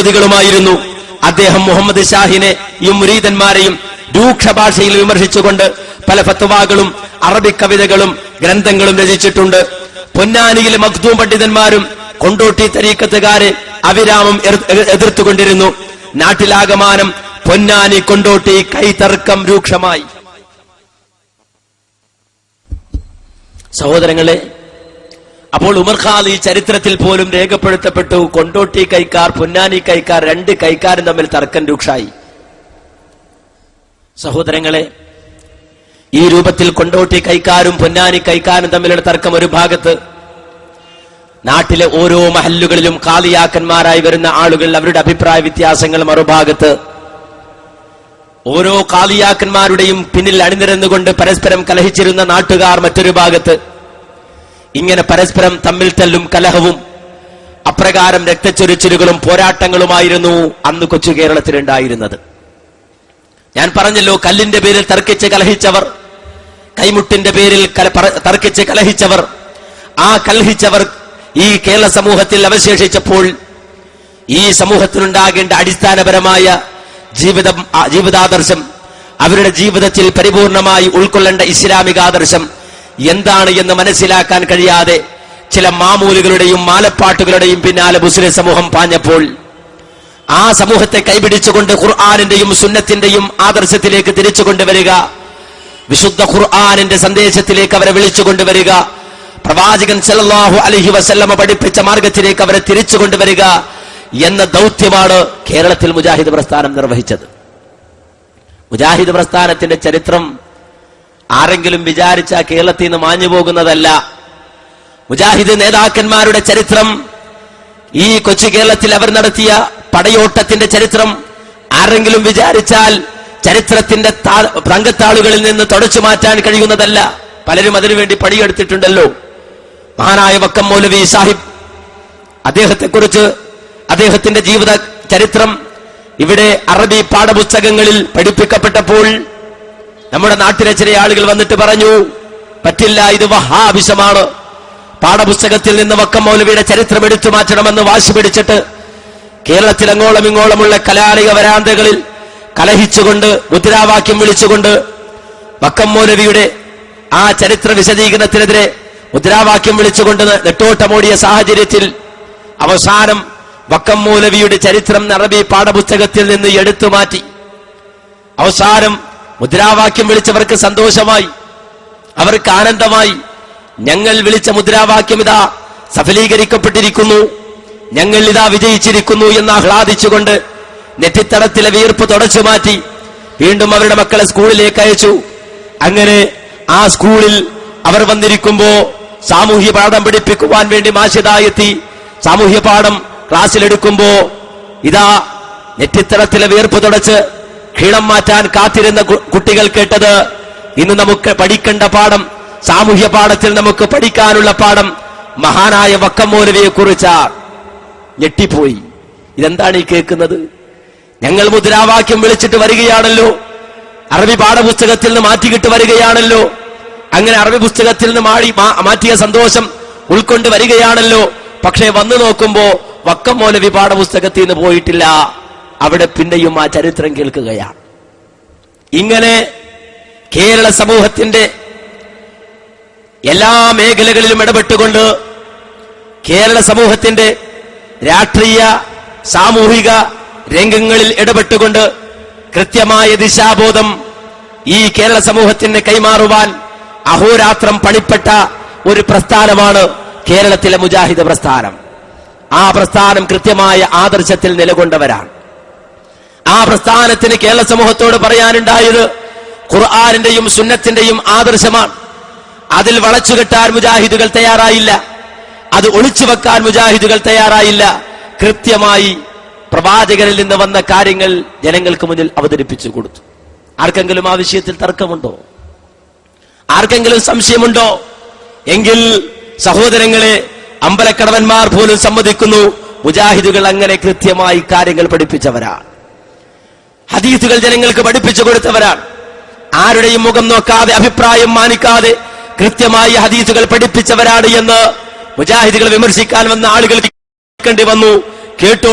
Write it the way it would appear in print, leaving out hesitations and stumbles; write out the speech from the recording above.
വിരോധികളുമായിരുന്നു. അദ്ദേഹം മുഹമ്മദ് ഷാഹിനെയും മുരീദന്മാരെയും രൂക്ഷ ഭാഷയിൽ വിമർശിച്ചുകൊണ്ട് പല ഫത്വാകളും അറബിക് കവിതകളും ഗ്രന്ഥങ്ങളും രചിച്ചിട്ടുണ്ട്. പൊന്നാനിയിലെ മഖ്ദൂം പണ്ഡിതന്മാരും കൊണ്ടോട്ടി തരീക്കത്തുകാരെ അവിരാമം എതിർത്തുകൊണ്ടിരുന്നു. നാട്ടിലാകമാനം പൊന്നാനി കൊണ്ടോട്ടി കൈതർക്കം രൂക്ഷമായി. സഹോദരങ്ങളെ, അപ്പോൾ ഉമർ ഖാദി ചരിത്രത്തിൽ പോലും രേഖപ്പെടുത്തപ്പെട്ടു. കൊണ്ടോട്ടി കൈക്കാർ, പൊന്നാനി കൈക്കാർ, രണ്ട് കൈക്കാരും തമ്മിൽ തർക്കം രൂക്ഷായി. സഹോദരങ്ങളെ, ഈ രൂപത്തിൽ കൊണ്ടോട്ടി കൈക്കാരും പൊന്നാനി കൈക്കാരും തമ്മിലുള്ള തർക്കം ഒരു ഭാഗത്ത്, നാട്ടിലെ ഓരോ മഹല്ലുകളിലും ഖാദിയാക്കന്മാരായി വരുന്ന ആളുകൾ അവരുടെ അഭിപ്രായ വ്യത്യാസങ്ങൾ മറുഭാഗത്ത്, ഓരോ ഖാദിയാക്കന്മാരുടെയും പിന്നിൽ അണിനിരന്നുകൊണ്ട് പരസ്പരം കലഹിച്ചിരുന്ന നാട്ടുകാർ മറ്റൊരു ഭാഗത്ത്. ഇങ്ങനെ പരസ്പരം തമ്മിൽ തല്ലും കലഹവും അപ്രകാരം രക്തച്ചൊരിച്ചിലുകളും പോരാട്ടങ്ങളുമായിരുന്നു അന്ന് കൊച്ചു കേരളത്തിലുണ്ടായിരുന്നത്. ഞാൻ പറഞ്ഞല്ലോ, കല്ലിന്റെ പേരിൽ തർക്കിച്ച് കലഹിച്ചവർ, കൈമുട്ടിന്റെ പേരിൽ തർക്കിച്ച് കലഹിച്ചവർ, ആ കലഹിച്ചവർ ഈ കേരള സമൂഹത്തിൽ അവശേഷിച്ചപ്പോൾ ഈ സമൂഹത്തിനുണ്ടാകേണ്ട അടിസ്ഥാനപരമായ ജീവിതാദർശം, അവരുടെ ജീവിതത്തിൽ പരിപൂർണമായി ഉൾക്കൊള്ളേണ്ട ഇസ്ലാമിക ആദർശം എന്താണ് എന്ന് മനസ്സിലാക്കാൻ കഴിയാതെ ചില മാമൂലുകളുടെയും മാലപ്പാട്ടുകളുടെയും പിന്നാലെ മുസ്ലിം സമൂഹം പാഞ്ഞപ്പോൾ ആ സമൂഹത്തെ കൈപിടിച്ചുകൊണ്ട് ഖുർആനിന്റെയും സുന്നത്തിന്റെയും ആദർശത്തിലേക്ക് തിരിച്ചുകൊണ്ടുവരിക, വിശുദ്ധ ഖുർആനിന്റെ സന്ദേശത്തിലേക്ക് അവരെ വിളിച്ചുകൊണ്ടുവരിക, പ്രവാചകൻ സല്ലല്ലാഹു അലൈഹി വസല്ലമ പഠിപ്പിച്ച മാർഗത്തിലേക്ക് അവരെ തിരിച്ചുകൊണ്ടുവരിക എന്ന ദൗത്യമാണ് കേരളത്തിൽ മുജാഹിദ് പ്രസ്ഥാനം നിർവഹിച്ചത്. മുജാഹിദ് പ്രസ്ഥാനത്തിന്റെ ചരിത്രം ആരെങ്കിലും വിചാരിച്ച കേരളത്തിൽ നിന്ന് മാഞ്ഞു പോകുന്നതല്ല. മുജാഹിദ് നേതാക്കന്മാരുടെ ചരിത്രം, ഈ കൊച്ചു കേരളത്തിൽ അവർ നടത്തിയ പടയോട്ടത്തിന്റെ ചരിത്രം ആരെങ്കിലും വിചാരിച്ചാൽ ചരിത്രത്തിന്റെ തങ്കത്താളുകളിൽ നിന്ന് തുടച്ചു മാറ്റാൻ കഴിയുന്നതല്ല. പലരും അതിനുവേണ്ടി പണിയെടുത്തിട്ടുണ്ടല്ലോ. മഹാനായ വക്കം മൗലവി സാഹിബ്, അദ്ദേഹത്തെക്കുറിച്ച്, അദ്ദേഹത്തിന്റെ ജീവിത ചരിത്രം ഇവിടെ അറബി പാഠപുസ്തകങ്ങളിൽ പഠിപ്പിക്കപ്പെട്ടപ്പോൾ നമ്മുടെ നാട്ടിലെ ചില ആളുകൾ വന്നിട്ട് പറഞ്ഞു, പറ്റില്ല, ഇത് വഹാബിസമാണ്, പാഠപുസ്തകത്തിൽ നിന്ന് വക്കം മൗലവിയുടെ ചരിത്രം എടുത്തു മാറ്റണമെന്ന് വാശി പിടിച്ചിട്ട് കേരളത്തിൽ അങ്ങോളം ഇങ്ങോളമുള്ള കലാലയ വരാന്തകളിൽ കലഹിച്ചുകൊണ്ട് മുദ്രാവാക്യം വിളിച്ചുകൊണ്ട് വക്കം മൗലവിയുടെ ആ ചരിത്ര വിശദീകരണത്തിനെതിരെ മുദ്രാവാക്യം വിളിച്ചുകൊണ്ട് നെട്ടോട്ടമോടിയ സാഹചര്യത്തിൽ അവസാനം വക്കം മൗലവിയുടെ ചരിത്രം അറബി പാഠപുസ്തകത്തിൽ നിന്ന് എടുത്തു മാറ്റി. അവസാനം മുദ്രാവാക്യം വിളിച്ചവർക്ക് സന്തോഷമായി, അവർക്ക് ആനന്ദമായി. ഞങ്ങൾ വിളിച്ച മുദ്രാവാക്യം ഇതാ സഫലീകരിക്കപ്പെട്ടിരിക്കുന്നു, ഞങ്ങൾ ഇതാ വിജയിച്ചിരിക്കുന്നു എന്ന് ആഹ്ലാദിച്ചുകൊണ്ട് നെറ്റിത്തടത്തിലെ വിയർപ്പ് തുടച്ചു മാറ്റി വീണ്ടും അവരുടെ മക്കളെ സ്കൂളിലേക്ക് അയച്ചു. അങ്ങനെ ആ സ്കൂളിൽ അവർ വന്നിരിക്കുമ്പോ സാമൂഹ്യ പാഠം പഠിപ്പിക്കുവാൻ വേണ്ടി മാഷിദായെത്തി. സാമൂഹ്യ പാഠം ക്ലാസ്സിലെടുക്കുമ്പോ ഇതാ നെറ്റിത്തടത്തിലെ വിയർപ്പ് തുടച്ച് ക്ഷീണം മാറ്റാൻ കാത്തിരുന്ന കുട്ടികൾ കേട്ടത്, ഇന്ന് നമുക്ക് പഠിക്കേണ്ട പാഠം, സാമൂഹ്യ പാഠത്തിൽ നമുക്ക് പഠിക്കാനുള്ള പാഠം മഹാനായ വക്കം മൗലവിയെ കുറിച്ചാ. ഞെട്ടിപ്പോയി. ഇതെന്താണ് ഈ കേൾക്കുന്നത്? ഞങ്ങൾ മുദ്രാവാക്യം വിളിച്ചിട്ട് വരികയാണല്ലോ, അറബി പാഠപുസ്തകത്തിൽ നിന്ന് മാറ്റിക്കിട്ട് വരികയാണല്ലോ, അങ്ങനെ അറബി പുസ്തകത്തിൽ നിന്ന് മാറ്റിയ സന്തോഷം ഉൾക്കൊണ്ട് വരികയാണല്ലോ. പക്ഷേ വന്നു നോക്കുമ്പോ വക്കം മൗലവി പാഠപുസ്തകത്തിൽ നിന്ന് പോയിട്ടില്ല. അവിടെ പിന്നെയും ആ ചരിത്രം കേൾക്കുകയാണ്. ഇങ്ങനെ കേരള സമൂഹത്തിന്റെ എല്ലാ മേഖലകളിലും ഇടപെട്ടുകൊണ്ട് കേരള സമൂഹത്തിന്റെ രാഷ്ട്രീയ സാമൂഹിക രംഗങ്ങളിൽ ഇടപെട്ടുകൊണ്ട് കൃത്യമായ ദിശാബോധം ഈ കേരള സമൂഹത്തിന് കൈമാറുവാൻ അഹോരാത്രം പണിപ്പെട്ട ഒരു പ്രസ്ഥാനമാണ് കേരളത്തിലെ മുജാഹിദ് പ്രസ്ഥാനം. ആ പ്രസ്ഥാനം കൃത്യമായ ആദർശത്തിൽ നിലകൊണ്ടവരാണ്. ആ പ്രസ്ഥാനത്തിന് കേരള സമൂഹത്തോട് പറയാനുണ്ടായത് ഖുർആനിന്റെയും സുന്നത്തിന്റെയും ആദർശമാണ്. അതിൽ വളച്ചുകെട്ടാൻ മുജാഹിദുകൾ തയ്യാറായില്ല, അത് ഒളിച്ചു വെക്കാൻ മുജാഹിദുകൾ തയ്യാറായില്ല. കൃത്യമായി പ്രവാചകരിൽ നിന്ന് വന്ന കാര്യങ്ങൾ ജനങ്ങൾക്ക് മുന്നിൽ അവതരിപ്പിച്ചു കൊടുത്തു. ആർക്കെങ്കിലും ആ വിഷയത്തിൽ തർക്കമുണ്ടോ? ആർക്കെങ്കിലും സംശയമുണ്ടോ? എങ്കിൽ സഹോദരങ്ങളെ, അമ്പലക്കടവന്മാർ പോലും സമ്മതിക്കുന്നു, മുജാഹിദുകൾ അങ്ങനെ കൃത്യമായി കാര്യങ്ങൾ പഠിപ്പിച്ചവരാണ്. ഹദീസുകൾ ജനങ്ങൾക്ക് പഠിപ്പിച്ചു കൊടുത്തവരാണ്. ആരുടെയും മുഖം നോക്കാതെ, അഭിപ്രായം മാനിക്കാതെ കൃത്യമായി ഹദീസുകൾ പഠിപ്പിച്ചവരാണ് എന്ന് മുജാഹിദുകൾ വിമർശിക്കാൻ വന്ന ആളുകൾ കേൾക്കേണ്ടി വന്നു. കേട്ടോ